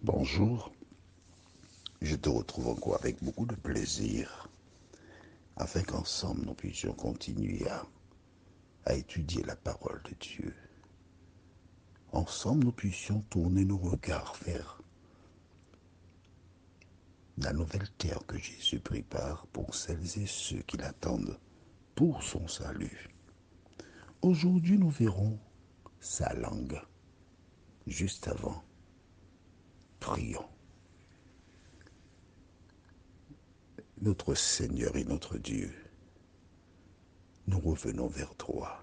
Bonjour, je te retrouve encore avec beaucoup de plaisir afin qu'ensemble nous puissions continuer à étudier la parole de Dieu. Ensemble nous puissions tourner nos regards vers la nouvelle terre que Jésus prépare pour celles et ceux qui l'attendent pour son salut. Aujourd'hui nous verrons sa langue. Juste avant, prions. Notre Seigneur et notre Dieu, nous revenons vers toi,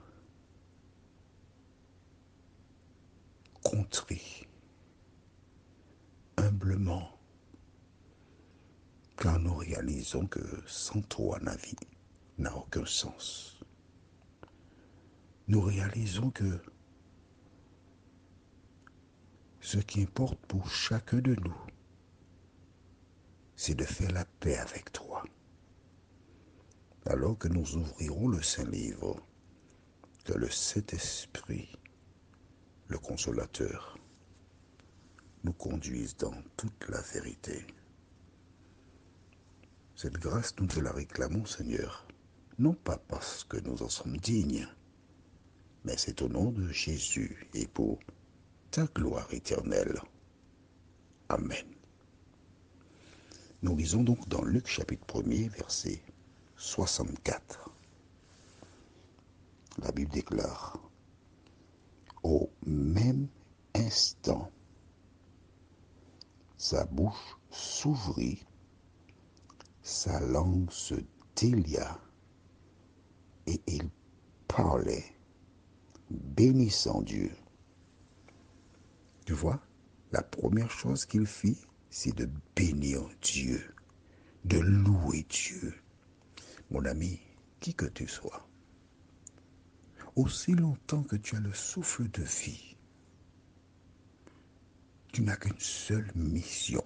contrits, humblement, car nous réalisons que sans toi, la vie n'a aucun sens. Nous réalisons que ce qui importe pour chacun de nous, c'est de faire la paix avec toi. Alors que nous ouvrirons le Saint-Livre, que le Saint-Esprit, le Consolateur, nous conduise dans toute la vérité. Cette grâce, nous te la réclamons, Seigneur, non pas parce que nous en sommes dignes, mais c'est au nom de Jésus et pour ta gloire éternelle. Amen. Nous lisons donc dans Luc chapitre 1er, verset 64. La Bible déclare: au même instant, sa bouche s'ouvrit, sa langue se délia, et il parlait, bénissant Dieu. Tu vois, la première chose qu'il fit, c'est de bénir Dieu, de louer Dieu. Mon ami, qui que tu sois, aussi longtemps que tu as le souffle de vie, tu n'as qu'une seule mission: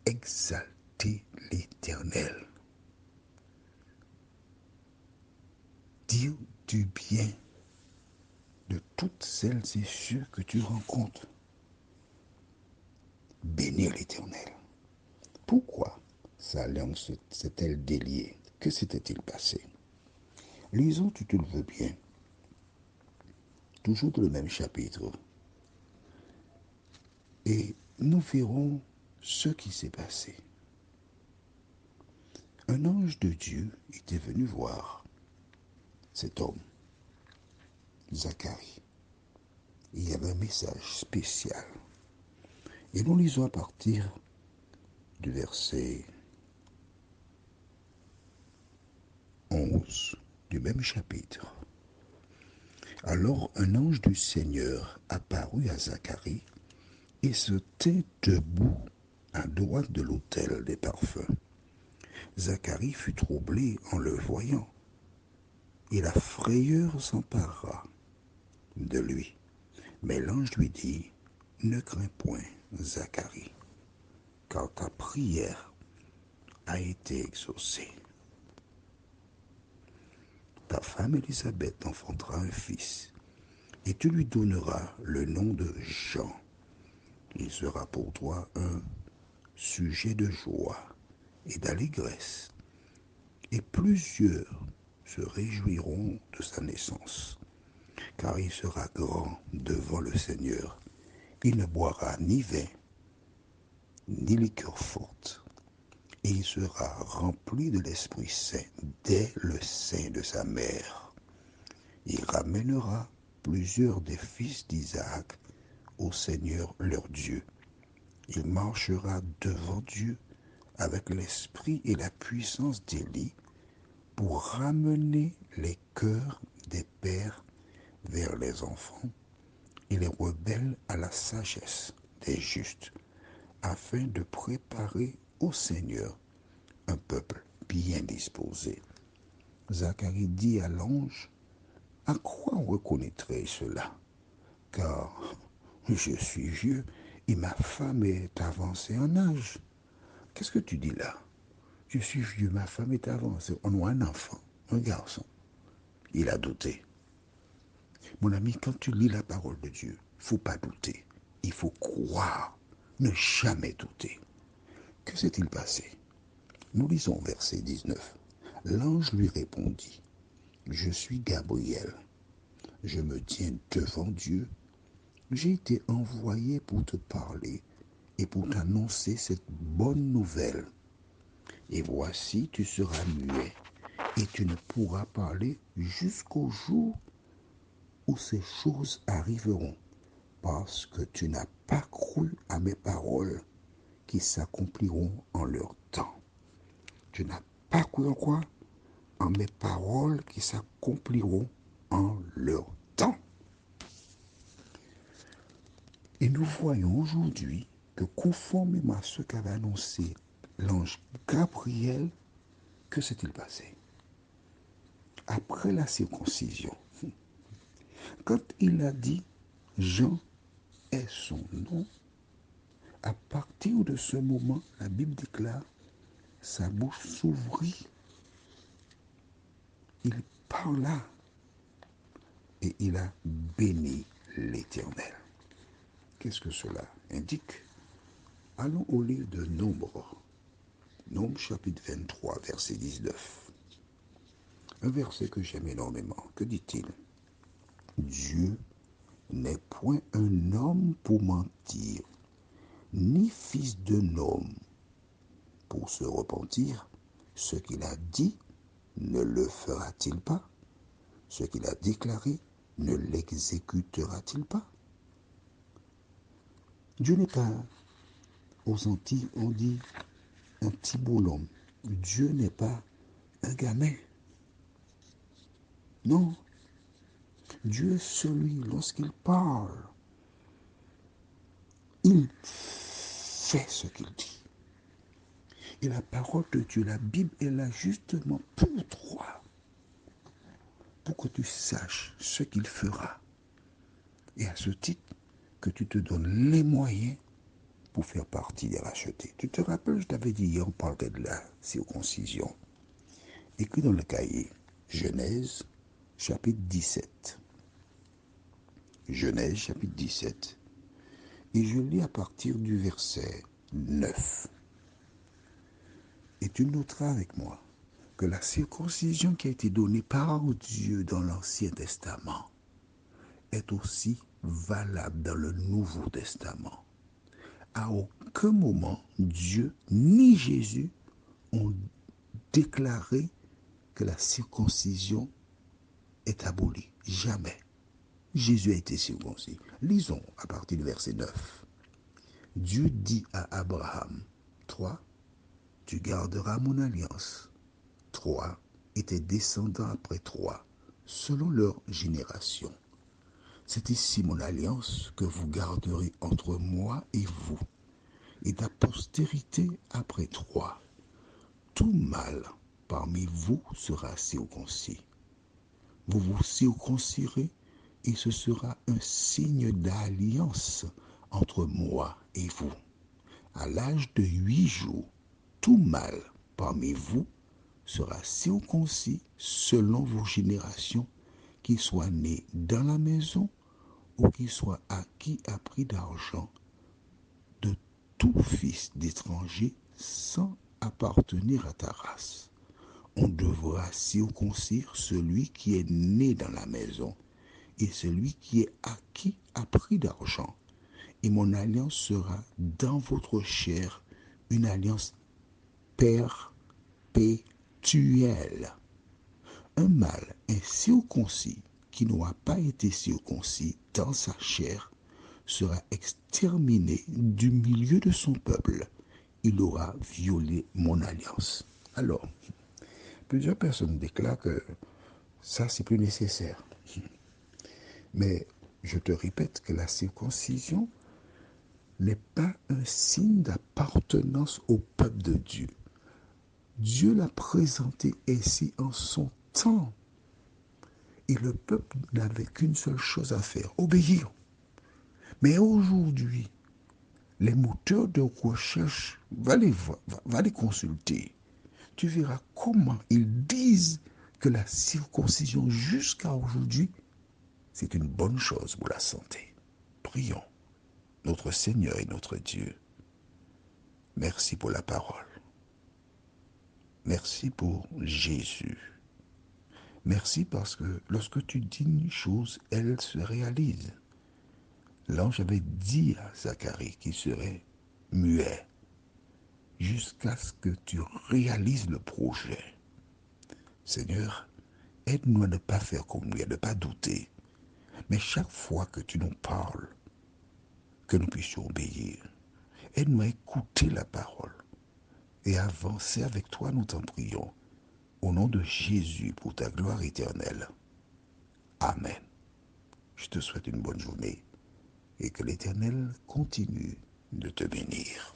exalter l'Éternel. Dire du bien de toutes celles et ceux que tu rencontres. Bénir l'Éternel. Pourquoi sa langue s'est-elle déliée? Que s'était-il passé? Lisons, tu te le veux bien, toujours dans le même chapitre, et nous verrons ce qui s'est passé. Un ange de Dieu était venu voir cet homme, Zacharie. Il y avait un message spécial. Et nous lisons à partir du verset 11 du même chapitre. Alors un ange du Seigneur apparut à Zacharie et se tint debout à droite de l'autel des parfums. Zacharie fut troublé en le voyant, et la frayeur s'empara de lui. Mais l'ange lui dit: ne crains point, Zacharie, car ta prière a été exaucée. Ta femme Élisabeth enfantera un fils, et tu lui donneras le nom de Jean. Il sera pour toi un sujet de joie et d'allégresse, et plusieurs se réjouiront de sa naissance, car il sera grand devant le Seigneur. Il ne boira ni vin, ni liqueur forte, et il sera rempli de l'Esprit Saint dès le sein de sa mère. Il ramènera plusieurs des fils d'Isaac au Seigneur leur Dieu. Il marchera devant Dieu avec l'esprit et la puissance d'Élie pour ramener les cœurs des pères vers les enfants et les rebelles à la sagesse des justes, afin de préparer au Seigneur un peuple bien disposé. Zacharie dit à l'ange: à quoi reconnaîtrai-je cela? Car je suis vieux et ma femme est avancée en âge. Qu'est-ce que tu dis là? Je suis vieux, ma femme est avancée. On a un enfant, un garçon. Il a douté. Mon ami, quand tu lis la parole de Dieu, il ne faut pas douter. Il faut croire. ne jamais douter. Que s'est-il passé? Nous lisons verset 19. L'ange lui répondit, je suis Gabriel, je me tiens devant Dieu, j'ai été envoyé pour te parler et pour t'annoncer cette bonne nouvelle. Et voici, tu seras muet et tu ne pourras parler jusqu'au jour où ces choses arriveront, parce que tu n'as pas cru à mes paroles qui s'accompliront en leur temps. Tu n'as pas cru en quoi? En mes paroles qui s'accompliront en leur temps. Et nous voyons aujourd'hui que conformément à ce qu'avait annoncé l'ange Gabriel, que s'est-il passé? Après la circoncision, quand il a dit Jean est son nom, à partir de ce moment, la Bible déclare, sa bouche s'ouvrit, il parla et il a béni l'Éternel. Qu'est-ce que cela indique? Allons au livre de Nombre. Nombre chapitre 23, verset 19. Un verset que j'aime énormément. Que dit-il? Dieu n'est point un homme pour mentir, ni fils d'un homme pour se repentir. Ce qu'il a dit, ne le fera-t-il pas? Ce qu'il a déclaré, ne l'exécutera-t-il pas? Dieu n'est pas, aux Antilles, on dit un petit boulot. Dieu n'est pas un gamin. Non. Dieu est celui, lorsqu'il parle, il fait ce qu'il dit. Et la parole de Dieu, la Bible, est là justement pour toi, pour que tu saches ce qu'il fera. Et à ce titre, que tu te donnes les moyens pour faire partie des rachetés. Tu te rappelles, je t'avais dit hier, on parlait de la circoncision. Écrit dans le cahier, Genèse, chapitre 17. Genèse, chapitre 17. Et je lis à partir du verset 9. Et tu noteras avec moi que la circoncision qui a été donnée par Dieu dans l'Ancien Testament est aussi valable dans le Nouveau Testament. À aucun moment, Dieu ni Jésus ont déclaré que la circoncision est abolie. Jamais. Jésus a été circoncis. Lisons à partir du verset 9. Dieu dit à Abraham, 3, tu garderas mon alliance. 3, et tes descendants après 3, selon leur génération. C'est ici mon alliance que vous garderez entre moi et vous, et ta postérité après 3. Tout mâle parmi vous sera circoncis. Vous vous circoncirez, et ce sera un signe d'alliance entre moi et vous. À l'âge de 8 jours, tout mâle parmi vous sera circoncis selon vos générations, qu'il soit né dans la maison ou qu'il soit acquis à prix d'argent de tout fils d'étranger sans appartenir à ta race. On devra circoncire celui qui est né dans la maison et celui qui est acquis à prix d'argent. Et mon alliance sera dans votre chair, une alliance perpétuelle. Un mâle incirconcis qui n'aura pas été circoncis dans sa chair sera exterminé du milieu de son peuple. Il aura violé mon alliance. Alors, plusieurs personnes déclarent que ça, c'est plus nécessaire. Mais je te répète que la circoncision n'est pas un signe d'appartenance au peuple de Dieu. Dieu l'a présenté ainsi en son temps. Et le peuple n'avait qu'une seule chose à faire, obéir. Mais aujourd'hui, les moteurs de recherche, va les consulter. Tu verras comment ils disent que la circoncision jusqu'à aujourd'hui, c'est une bonne chose pour la santé. Prions notre Seigneur et notre Dieu. Merci pour la parole. Merci pour Jésus. Merci parce que lorsque tu dis une chose, elle se réalise. L'ange avait dit à Zacharie qu'il serait muet jusqu'à ce que tu réalises le projet. Seigneur, aide-nous à ne pas faire comme lui, à ne pas douter. Mais chaque fois que tu nous parles, que nous puissions obéir. Aide-nous à écouter la parole et à avancer avec toi, nous t'en prions. Au nom de Jésus, pour ta gloire éternelle. Amen. Je te souhaite une bonne journée et que l'Éternel continue de te bénir.